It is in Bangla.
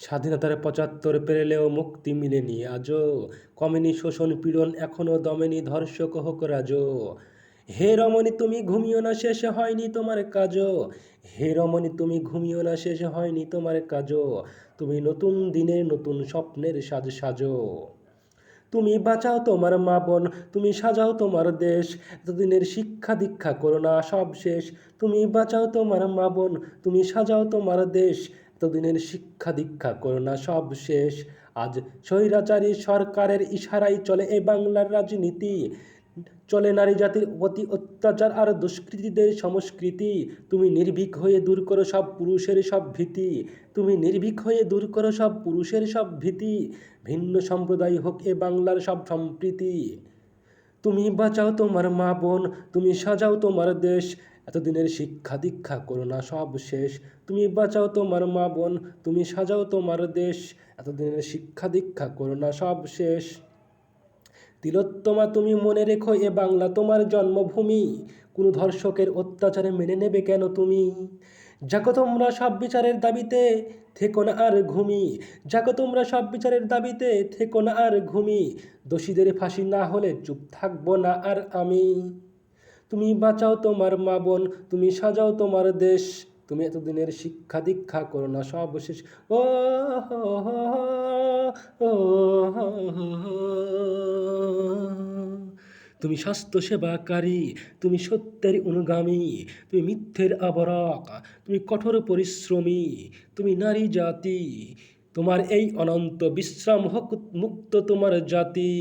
স্বাধীনতার ৭৫ পেরেলেও মুক্তি মিলেনি আজও, কমেনি শোষণ পীড়ন এখনো দমেনি ধর্ষক হোক রাজো। হে রমণী তুমি ঘুমিও না শেষ হয়নি তোমার কাজও, হে রমণী তুমি ঘুমিও না শেষ হয়নি তোমার কাজও, তুমি নতুন দিনের নতুন স্বপ্নের সাজ সাজো। তুমি বাঁচাও তোমার মা বোন, তুমি সাজাও তোমার দেশ, এতদিনের শিক্ষা দীক্ষা করোনা সব শেষ। তুমি বাঁচাও তোমার মা বোন, তুমি সাজাও তোমার দেশ, এতদিনের শিক্ষা দীক্ষা করোনা সব শেষ। আজ স্বৈরাচারী সরকারের ইশারায় চলে এ বাংলার রাজনীতি, চলে নারী জাতির অতি অত্যাচার আর দুষ্কৃতীদের সংস্কৃতি। তুমি নির্ভীক হয়ে দূর করো সব পুরুষের সব ভীতি, তুমি নির্ভীক হয়ে দূর করো সব পুরুষের সব ভীতি, ভিন্ন সম্প্রদায় হোক এ বাংলার সব সম্প্রীতি। তুমি বাঁচাও তোমার মা বোন, তুমি সাজাও তোমার দেশ, এতদিনের শিক্ষা দীক্ষা করোনা সব শেষ। তুমি বাঁচাও তোমার মা বোন, তুমি সাজাও তোমার দেশ, এতদিনের শিক্ষা দীক্ষা করোনা সব শেষ। তিলোত্তমা তুমি মনে রেখো এ বাংলা তোমার জন্মভূমি, কোনো ধর্ষকের অত্যাচারে মেনে নেবে কেন তুমি? যাকো তোমরা সব বিচারের দাবিতে, থেকো না আর ঘুমি, যাকো তোমরা সব বিচারের দাবিতে, থেকো না আর ঘুমি, দোষীদের ফাঁসি না হলে চুপ থাকবো না আর আমি। তুমি বাঁচাও তোমার মা বোন, তুমি সাজাও তোমার দেশ, তুমি এতদিনের শিক্ষা দীক্ষা করো না সব শেষ। ও হো হো হো, ও হো হো হো। তুমি স্বাস্থ্য সেবাকারী, তুমি সত্যের অনুগামী, তুমি মিথ্যের আবরক, তুমি কঠোর পরিশ্রমী, তুমি নারী জাতি, তোমার এই অনন্ত বিশ্রাম হোক মুক্ত তোমার জাতি।